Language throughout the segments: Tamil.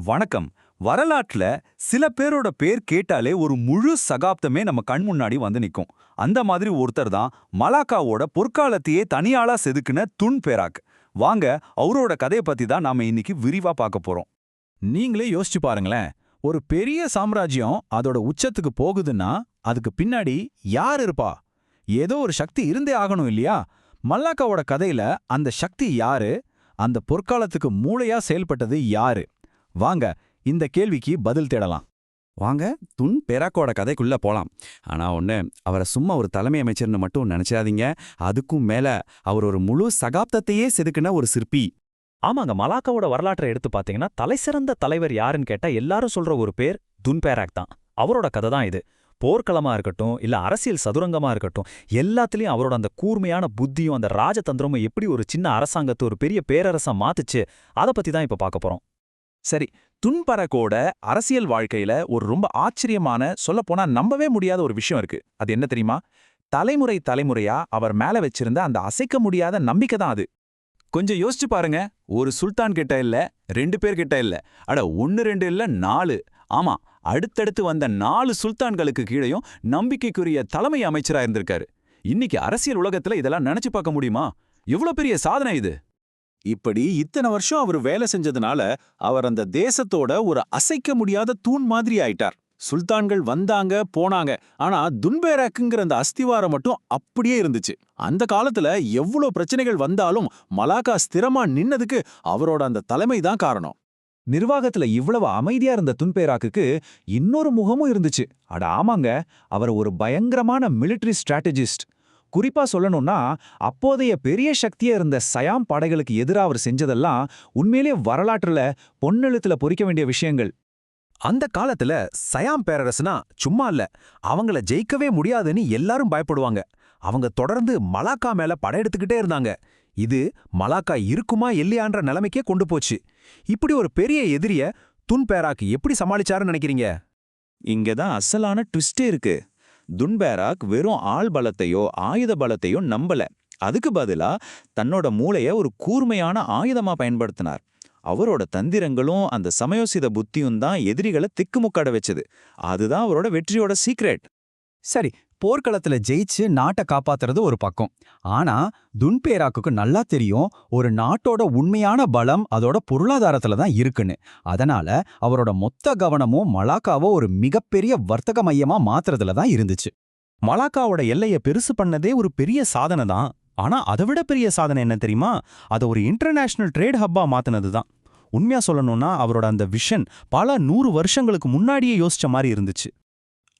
வணக்கம். வரலாற்றுல சில பேரோட பேர் கேட்டாலே ஒரு முழு சகாப்தமே நம்ம கண் முன்னாடி வந்து நிக்கும். அந்த மாதிரி ஒருத்தர் தான் மலாக்காவோட பொற்காலத்தையே தனியாளா செதுக்குன துன் பெராக். வாங்க, அவரோட கதையை பத்தி தான் நாம இன்னைக்கு விரிவா பார்க்க போறோம். நீங்களே யோசிச்சு பாருங்களேன். ஒரு பெரிய சாம்ராஜ்யம் அதோட உச்சத்துக்கு போகுதுன்னா அதுக்கு பின்னாடி யார் இருப்பா? ஏதோ ஒரு சக்தி இருந்தே ஆகணும் இல்லையா? மல்லாக்காவோட கதையில அந்த சக்தி யாரு? அந்த பொற்காலத்துக்கு மூளையா செயல்பட்டது யாரு? வாங்க, இந்த கேள்விக்கு பதில் தேடலாம். வாங்க, துன் பெராக்கோட கதைக்குள்ள போலாம். ஆனா ஒண்ணு, அவரை சும்மா ஒரு தலைமை அமைச்சர்னு மட்டும் நினைச்சாதீங்க. அதுக்கும் மேல அவர் ஒரு முழு சகாப்தத்தையே செதுக்குன ஒரு சிற்பி. ஆமாங்க, மலாக்காவோட வரலாற்றை எடுத்து பாத்தீங்கன்னா தலைசிறந்த தலைவர் யாருன்னு கேட்டா எல்லாரும் சொல்ற ஒரு பேர் துன் பெராக் தான். அவரோட கதை தான் இது. போர்க்களமா இருக்கட்டும், இல்ல அரசியல் சதுரங்கமா இருக்கட்டும், எல்லாத்துலயும் அவரோட அந்த கூர்மையான புத்தியும் அந்த ராஜதந்திரமும் எப்படி ஒரு சின்ன அரசாங்கத்தை ஒரு பெரிய பேரரசா மாத்துச்சு, அதை பத்தி தான் இப்ப பார்க்க போறோம். சரி, துன் பெராக்கோட அரசியல் வாழ்க்கையில ஒரு ரொம்ப ஆச்சரியமான, சொல்லப்போனா நம்பவே முடியாத ஒரு விஷயம் இருக்கு. அது என்ன தெரியுமா? தலைமுறை தலைமுறையா அவர் மேல வச்சிருந்த அந்த அசைக்க முடியாத நம்பிக்கை தான் அது. கொஞ்சம் யோசிச்சு பாருங்க. ஒரு சுல்தான் கிட்ட இல்ல, 2 பேர் கிட்ட இல்ல, அட 1 2 இல்ல 4. ஆமா, அடுத்தடுத்து வந்த 4 சுல்தான்களுக்கு கீழையும் நம்பிக்கைக்குரிய தலைமை அமைச்சரா இருந்திருக்காரு. இன்னைக்கு அரசியல் உலகத்துல இதெல்லாம் நினைச்சு பார்க்க முடியுமா? எவ்வளவு பெரிய சாதனை இது! இப்படி இத்தனை வருஷம் அவர் வேலை செஞ்சதுனால அவர் அந்த தேசத்தோட ஒரு அசைக்க முடியாத தூண் மாதிரி ஆயிட்டார். சுல்தான்கள் வந்தாங்க போனாங்க, ஆனா துன்பேராக்குங்கிற அந்த அஸ்திவாரம் மட்டும் அப்படியே இருந்துச்சு. அந்த காலத்துல எவ்வளவு பிரச்சனைகள் வந்தாலும் மலாக்கா ஸ்திரமா நின்னதுக்கு அவரோட அந்த தலைமை தான் காரணம். நிர்வாகத்துல இவ்வளவு அமைதியா இருந்த துன்பேராக்குக்கு இன்னொரு முகமும் இருந்துச்சு. அட ஆமாங்க, அவர் ஒரு பயங்கரமான மிலிட்டரி ஸ்ட்ராட்டஜிஸ்ட். குறிப்பா சொல்லணும்னா, அப்போதைய பெரிய சக்தியா இருந்த சயாம் படைகளுக்கு எதிராக அவர் செஞ்சதெல்லாம் உண்மையிலே வரலாற்றுல பொன்னெழுத்துல பொறிக்க வேண்டிய விஷயங்கள். அந்த காலத்துல சயாம் பேரரசுனா சும்மா இல்ல, அவங்கள ஜெயிக்கவே முடியாதுன்னு எல்லாரும் பயப்படுவாங்க. அவங்க தொடர்ந்து மலாக்கா மேல படையெடுத்துக்கிட்டே இருந்தாங்க. இது மலாக்கா இருக்குமா இல்லையான்ற நிலைமைக்கே கொண்டு போச்சு. இப்படி ஒரு பெரிய எதிரிய துன் பெராக் எப்படி சமாளிச்சாருன்னு நினைக்கிறீங்க? இங்கதான் அசலான ட்விஸ்டே இருக்கு. துன்பேராக் வெறும் ஆள் பலத்தையோ ஆயுத பலத்தையோ நம்பல. அதுக்கு பதிலா தன்னோட மூளைய ஒரு கூர்மையான ஆயுதமா பயன்படுத்தினார். அவரோட தந்திரங்களும் அந்த சமயோசித புத்தியும் தான் எதிரிகளை திக்குமுக்காட வச்சது. அதுதான் அவரோட வெற்றியோட சீக்ரெட். சரி, போர்க்களத்துல ஜெயிச்சு நாட்டை காப்பாத்துறது ஒரு பக்கம். ஆனா துன்பேராக்குக்கு நல்லா தெரியும், ஒரு நாட்டோட உண்மையான பலம் அதோட பொருளாதாரத்துல தான் இருக்குன்னு. அதனால அவரோட மொத்த கவனமும் மலாக்காவோ ஒரு மிகப்பெரிய வர்த்தக மையமா மாத்துறதுல தான் இருந்துச்சு. மலாக்காவோட எல்லைய பெருசு பண்ணதே ஒரு பெரிய சாதனை தான். ஆனா அதை விட பெரிய சாதனை என்ன தெரியுமா? அதை ஒரு இன்டர்நேஷனல் ட்ரேட் ஹப்பா மாத்தினது தான். உண்மையா சொல்லணும்னா அவரோட அந்த விஷன் பல 100 வருஷங்களுக்கு முன்னாடியே யோசிச்ச மாதிரி இருந்துச்சு.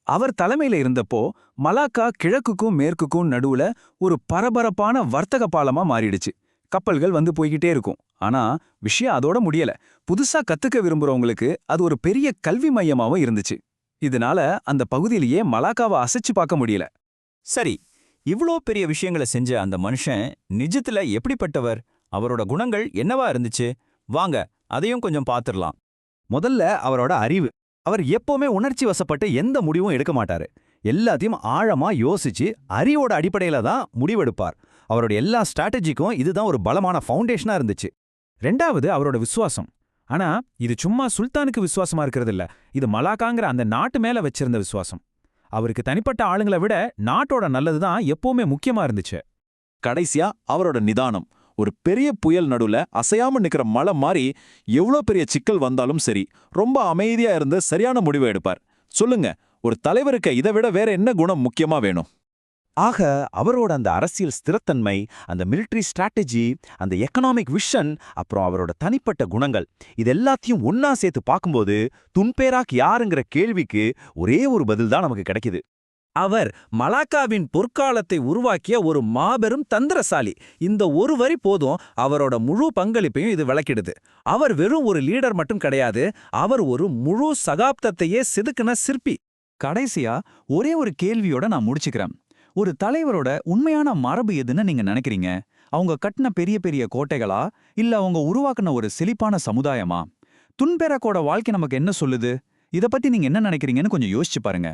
அவர் தலைமையில இருந்தப்போ மலாக்கா கிழக்குக்கும் மேற்குக்கும் நடுவுல ஒரு பரபரப்பான வர்த்தக பாலமா மாறிடுச்சு. கப்பல்கள் வந்து போய்கிட்டே இருக்கும். ஆனா விஷயம் அதோட முடியல. புதுசா கத்துக்க விரும்புறவங்களுக்கு அது ஒரு பெரிய கல்வி மையமாவும் இருந்துச்சு. இதனால அந்த பகுதியிலேயே மலாக்காவை அசைச்சு பார்க்க முடியல. சரி, இவ்ளோ பெரிய விஷயங்களை செஞ்ச அந்த மனுஷன் நிஜத்துல எப்படிப்பட்டவர்? அவரோட குணங்கள் என்னவா இருந்துச்சு? வாங்க, அதையும் கொஞ்சம் பார்த்துடலாம். முதல்ல அவரோட அறிவு. அவர் எப்பவுமே உணர்ச்சி வசப்பட்டு எந்த முடிவும் எடுக்க மாட்டாரு. எல்லாத்தையும் ஆழமா யோசிச்சு அறிவோட அடிப்படையில தான் முடிவெடுப்பார். அவரோட எல்லா ஸ்ட்ராட்டஜிக்கும் இதுதான் ஒரு பலமான ஃபவுண்டேஷனா இருந்துச்சு. ரெண்டாவது அவரோட விசுவாசம். ஆனா இது சும்மா சுல்தானுக்கு விசுவாசமா இருக்கிறது இல்ல, இது மலாக்காங்கிற அந்த நாட்டு மேல வச்சிருந்த விசுவாசம். அவருக்கு தனிப்பட்ட ஆளுங்களை விட நாட்டோட நல்லதுதான் எப்பவுமே முக்கியமா இருந்துச்சு. கடைசியா அவரோட நிதானம். ஒரு பெரிய புயல் நடுவுல அசையாம நிக்கிற மலை மாதிரி எவ்வளோ பெரிய சிக்கல் வந்தாலும் சரி, ரொம்ப அமைதியா இருந்து சரியான முடிவை எடுப்பார். சொல்லுங்க, ஒரு தலைவருக்கு இதை விட வேற என்ன குணம் முக்கியமா வேணும்? ஆக அவரோட அந்த அரசியல் ஸ்திரத்தன்மை, அந்த மிலிட்டரி ஸ்ட்ராட்டஜி, அந்த எக்கனாமிக் விஷன், அப்புறம் அவரோட தனிப்பட்ட குணங்கள், இது எல்லாத்தையும் ஒன்னா சேர்த்து பார்க்கும்போது துன்பேராக் யாருங்கிற கேள்விக்கு ஒரே ஒரு பதில் தான் நமக்கு கிடைக்குது. அவர் மலாக்காவின் பொற்காலத்தை உருவாக்கிய ஒரு மாபெரும் தந்திரசாலி. இந்த ஒரு வரி போதும் அவரோட முழு பங்களிப்பையும் இது விளக்கிடுது. அவர் வெறும் ஒரு லீடர் மட்டும் கிடையாது, அவர் ஒரு முழு சகாப்தத்தையே செதுக்குன சிற்பி. கடைசியா ஒரே ஒரு கேள்வியோட நான் முடிச்சுக்கிறேன். ஒரு தலைவரோட உண்மையான மரபு எதுன்னு நீங்க நினைக்கிறீங்க? அவங்க கட்டின பெரிய பெரிய கோட்டைகளா, இல்ல அவங்க உருவாக்குன ஒரு செழிப்பான சமுதாயமா? துன்பேராக்கோட வாழ்க்கை நமக்கு என்ன சொல்லுது? இத பத்தி நீங்க என்ன நினைக்கிறீங்கன்னு கொஞ்சம் யோசிச்சு பாருங்க.